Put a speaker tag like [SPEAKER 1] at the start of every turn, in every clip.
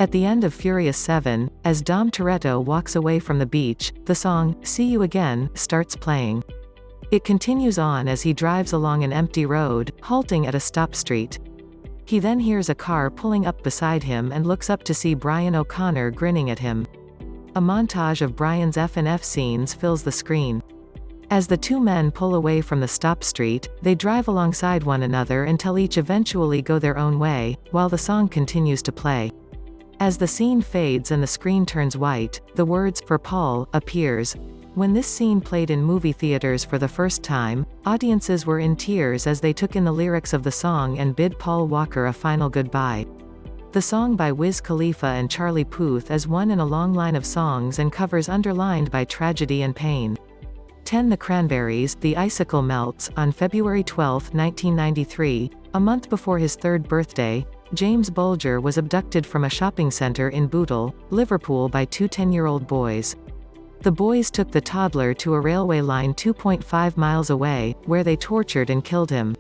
[SPEAKER 1] At the end of Furious 7, as Dom Toretto walks away from the beach, the song, "See You Again," starts playing. It continues on as he drives along an empty road, halting at a stop street. He then hears a car pulling up beside him and looks up to see Brian O'Connor grinning at him. A montage of Brian's F&F scenes fills the screen. As the two men pull away from the stop street, they drive alongside one another until each eventually go their own way, while the song continues to play. As the scene fades and the screen turns white, the words, "For Paul," appears. When this scene played in movie theaters for the first time, audiences were in tears as they took in the lyrics of the song and bid Paul Walker a final goodbye. The song by Wiz Khalifa and Charlie Puth is one in a long line of songs and covers Underlined by Tragedy and Pain. 10 The Cranberries, The Icicle Melts. On February 12, 1993, a month before his third birthday, James Bulger was abducted from a shopping center in Bootle, Liverpool by two 10-year-old boys. The boys took the toddler to a railway line 2.5 miles away, where they tortured and killed him.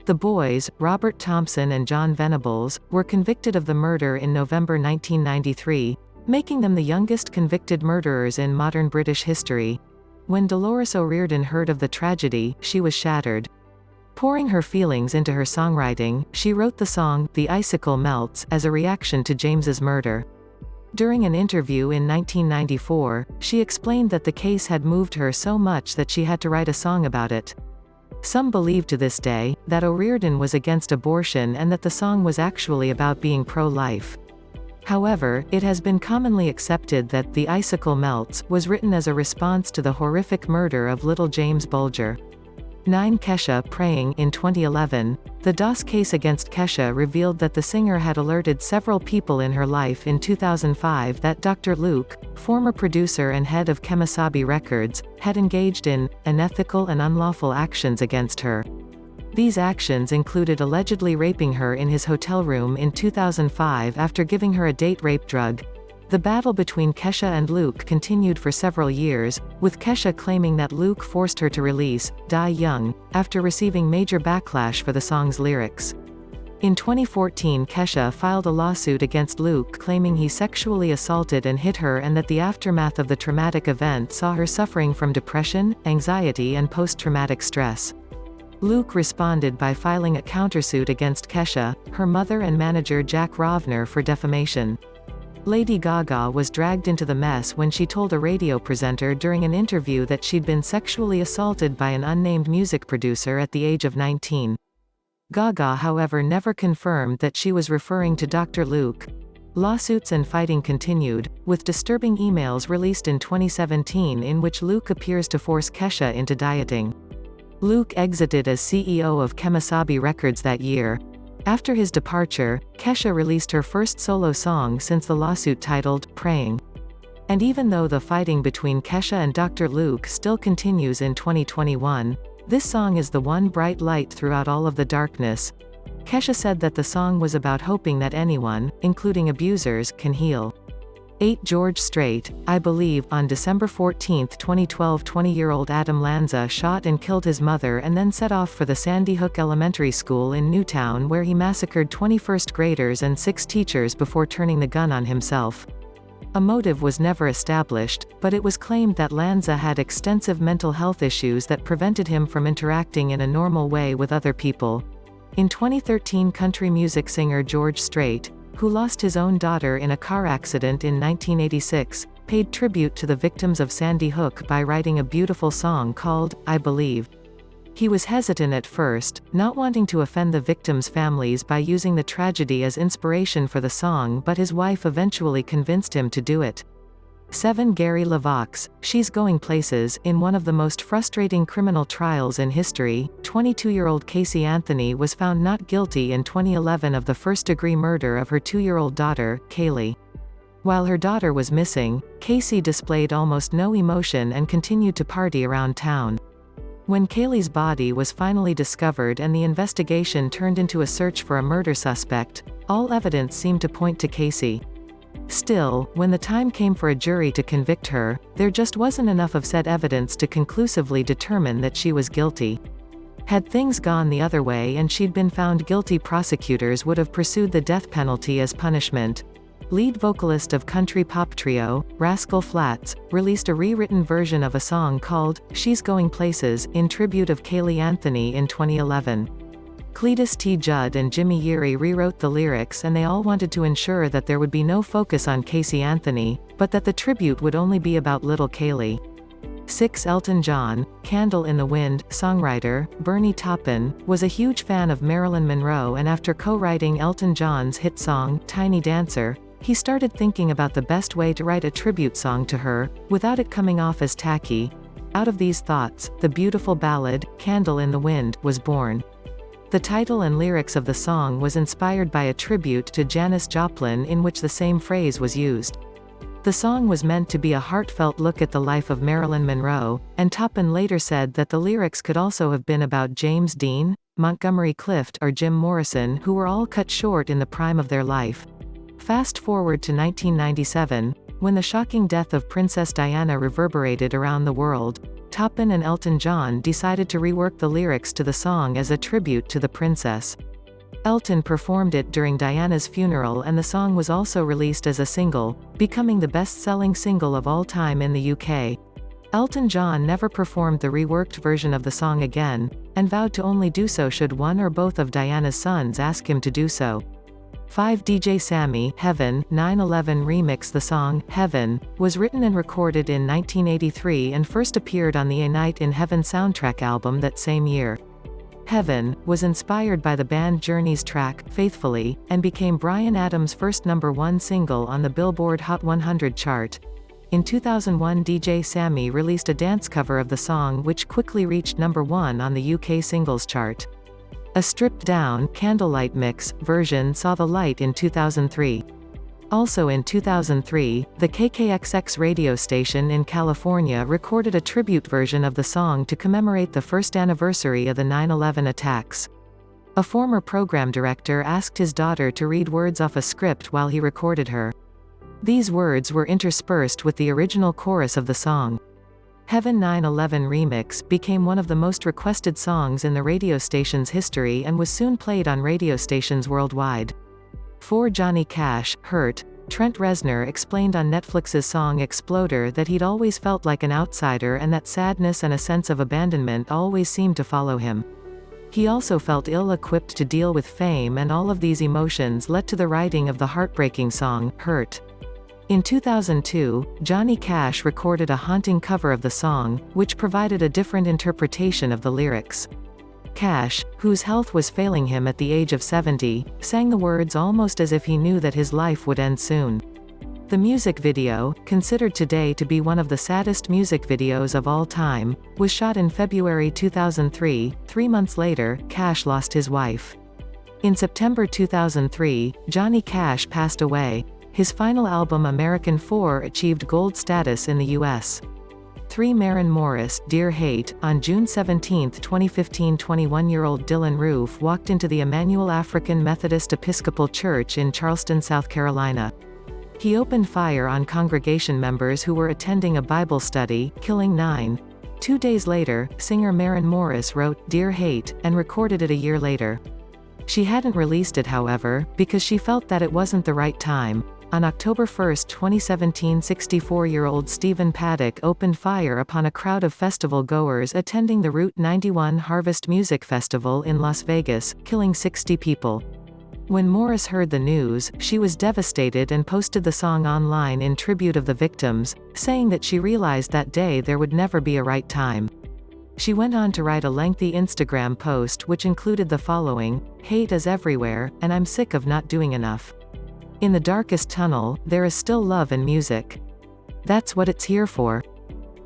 [SPEAKER 1] The boys, Robert Thompson and John Venables, were convicted of the murder in November 1993, making them the youngest convicted murderers in modern British history. When Dolores O'Riordan heard of the tragedy, she was shattered. Pouring her feelings into her songwriting, she wrote the song, "The Icicle Melts," as a reaction to James's murder. During an interview in 1994, she explained that the case had moved her so much that she had to write a song about it. Some believe to this day, that O'Riordan was against abortion and that the song was actually about being pro-life. However, it has been commonly accepted that "The Icicle Melts" was written as a response to the horrific murder of little James Bulger. 9 Kesha, Praying. In 2011, the DOS case against Kesha revealed that the singer had alerted several people in her life in 2005 that Dr. Luke, former producer and head of Kemosabe Records, had engaged in unethical and unlawful actions against her. These actions included allegedly raping her in his hotel room in 2005 after giving her a date rape drug. The battle between Kesha and Luke continued for several years, with Kesha claiming that Luke forced her to release "Die Young" after receiving major backlash for the song's lyrics. In 2014, Kesha filed a lawsuit against Luke claiming he sexually assaulted and hit her and that the aftermath of the traumatic event saw her suffering from depression, anxiety and post-traumatic stress. Luke responded by filing a countersuit against Kesha, her mother and manager Jack Rovner for defamation. Lady Gaga was dragged into the mess when she told a radio presenter during an interview that she'd been sexually assaulted by an unnamed music producer at the age of 19. Gaga, however, never confirmed that she was referring to Dr. Luke. Lawsuits and fighting continued, with disturbing emails released in 2017 in which Luke appears to force Kesha into dieting. Luke exited as CEO of Kemosabe Records that year. After his departure, Kesha released her first solo song since the lawsuit titled, "Praying." And even though the fighting between Kesha and Dr. Luke still continues in 2021, this song is the one bright light throughout all of the darkness. Kesha said that the song was about hoping that anyone, including abusers, can heal. 8 George Strait, I Believe. On December 14, 2012, 20-year-old Adam Lanza shot and killed his mother and then set off for the Sandy Hook Elementary School in Newtown where he massacred 20 first graders and 6 teachers before turning the gun on himself. A motive was never established, but it was claimed that Lanza had extensive mental health issues that prevented him from interacting in a normal way with other people. In 2013, country music singer George Strait, who lost his own daughter in a car accident in 1986, paid tribute to the victims of Sandy Hook by writing a beautiful song called, I Believe. He was hesitant at first, not wanting to offend the victims' families by using the tragedy as inspiration for the song, but his wife eventually convinced him to do it. 7 Gary LaVox, She's Going Places. In one of the most frustrating criminal trials in history, 22-year-old Casey Anthony was found not guilty in 2011 of the first-degree murder of her 2-year-old daughter, Kaylee. While her daughter was missing, Casey displayed almost no emotion and continued to party around town. When Kaylee's body was finally discovered and the investigation turned into a search for a murder suspect, all evidence seemed to point to Casey. Still, when the time came for a jury to convict her, there just wasn't enough of said evidence to conclusively determine that she was guilty. Had things gone the other way and she'd been found guilty, prosecutors would have pursued the death penalty as punishment. lead vocalist of country pop trio, Rascal Flatts, released a rewritten version of a song called She's Going Places in tribute of Kaylee Anthony in 2011. Cletus T. Judd and Jimmy Yeary rewrote the lyrics, and they all wanted to ensure that there would be no focus on Casey Anthony, but that the tribute would only be about little Kaylee. 6. Elton John, Candle in the Wind songwriter, Bernie Taupin, was a huge fan of Marilyn Monroe, and after co-writing Elton John's hit song, Tiny Dancer, he started thinking about the best way to write a tribute song to her, without it coming off as tacky. Out of these thoughts, the beautiful ballad, Candle in the Wind, was born. The title and lyrics of the song was inspired by a tribute to Janis Joplin in which the same phrase was used. The song was meant to be a heartfelt look at the life of Marilyn Monroe, and Taupin later said that the lyrics could also have been about James Dean, Montgomery Clift, or Jim Morrison, who were all cut short in the prime of their life. Fast forward to 1997, when the shocking death of Princess Diana reverberated around the world, Taupin and Elton John decided to rework the lyrics to the song as a tribute to the princess. Elton performed it during Diana's funeral, and the song was also released as a single, becoming the best-selling single of all time in the UK. Elton John never performed the reworked version of the song again, and vowed to only do so should one or both of Diana's sons ask him to do so. 5. DJ Sammy, Heaven, 9/11 remix. The song, Heaven, was written and recorded in 1983 and first appeared on the A Night in Heaven soundtrack album that same year. Heaven was inspired by the band Journey's track, Faithfully, and became Bryan Adams' first #1 single on the Billboard Hot 100 chart. In 2001, DJ Sammy released a dance cover of the song which quickly reached #1 on the UK singles chart. A stripped-down, Candlelight Mix version saw the light in 2003. Also in 2003, the KKXX radio station in California recorded a tribute version of the song to commemorate the first anniversary of the 9/11 attacks. A former program director asked his daughter to read words off a script while he recorded her. These words were interspersed with the original chorus of the song. Heaven 9/11 Remix became one of the most requested songs in the radio station's history and was soon played on radio stations worldwide. 4. Johnny Cash, Hurt. Trent Reznor explained on Netflix's song Exploder that he'd always felt like an outsider and that sadness and a sense of abandonment always seemed to follow him. He also felt ill-equipped to deal with fame, and all of these emotions led to the writing of the heartbreaking song, Hurt. In 2002, Johnny Cash recorded a haunting cover of the song, which provided a different interpretation of the lyrics. Cash, whose health was failing him at the age of 70, sang the words almost as if he knew that his life would end soon. The music video, considered today to be one of the saddest music videos of all time, was shot in February 2003. 3 months later, Cash lost his wife. In September 2003, Johnny Cash passed away. His final album American 4 achieved gold status in the US. 3. Maren Morris, Dear Hate. On June 17, 2015, 21-year-old Dylan Roof walked into the Emmanuel African Methodist Episcopal Church in Charleston, South Carolina. He opened fire on congregation members who were attending a Bible study, killing 9. 2 days later, singer Maren Morris wrote Dear Hate and recorded it a year later. She hadn't released it, however, because she felt that it wasn't the right time. On October 1, 2017, 64-year-old Stephen Paddock opened fire upon a crowd of festival goers attending the Route 91 Harvest Music Festival in Las Vegas, killing 60 people. When Morris heard the news, she was devastated and posted the song online in tribute of the victims, saying that she realized that day there would never be a right time. She went on to write a lengthy Instagram post which included the following: "Hate is everywhere, and I'm sick of not doing enough. In the darkest tunnel, there is still love and music. That's what it's here for.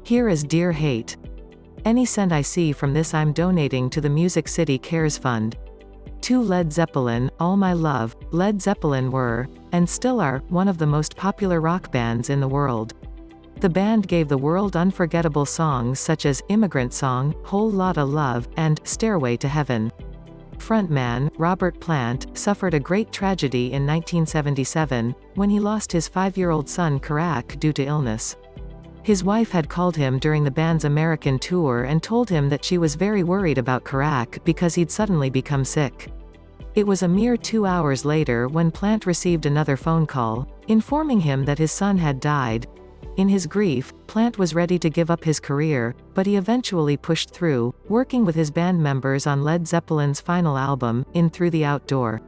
[SPEAKER 1] Here is Dear Hate. Any cent I see from this I'm donating to the Music City Cares Fund." 2. Led Zeppelin, All My Love. Led Zeppelin were, and still are, one of the most popular rock bands in the world. The band gave the world unforgettable songs such as Immigrant Song, Whole Lotta Love, and Stairway to Heaven. Frontman, Robert Plant, suffered a great tragedy in 1977, when he lost his 5-year-old son Karak due to illness. His wife had called him during the band's American tour and told him that she was very worried about Karak because he'd suddenly become sick. It was a mere 2 hours later when Plant received another phone call, informing him that his son had died. In his grief, Plant was ready to give up his career, but he eventually pushed through, working with his band members on Led Zeppelin's final album, In Through the Outdoor.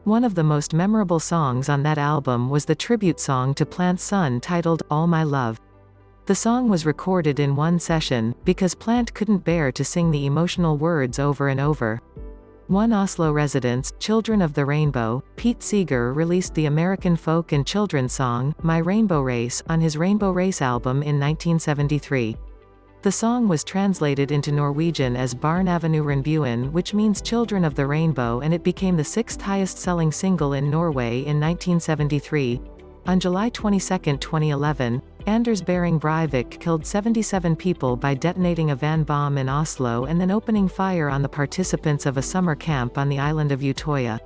[SPEAKER 1] One of the most memorable songs on that album was the tribute song to Plant's son titled, All My Love. The song was recorded in one session, because Plant couldn't bear to sing the emotional words over and over. One Oslo resident's, Children of the Rainbow, Pete Seeger released the American folk and children's song, My Rainbow Race, on his Rainbow Race album in 1973. The song was translated into Norwegian as Barn Avenue Regnbuen, which means Children of the Rainbow, and it became the 6th highest-selling single in Norway in 1973. On July 22, 2011, Anders Behring Breivik killed 77 people by detonating a van bomb in Oslo and then opening fire on the participants of a summer camp on the island of Utøya.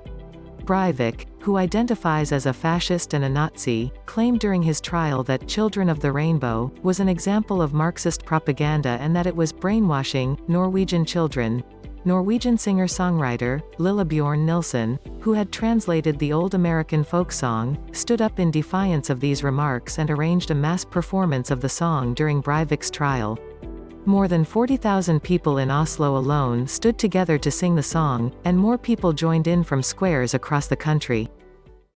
[SPEAKER 1] Breivik, who identifies as a fascist and a Nazi, claimed during his trial that Children of the Rainbow was an example of Marxist propaganda and that it was brainwashing Norwegian children. Norwegian singer-songwriter, Lilla Bjorn Nilsson, who had translated the old American folk song, stood up in defiance of these remarks and arranged a mass performance of the song during Breivik's trial. More than 40,000 people in Oslo alone stood together to sing the song, and more people joined in from squares across the country.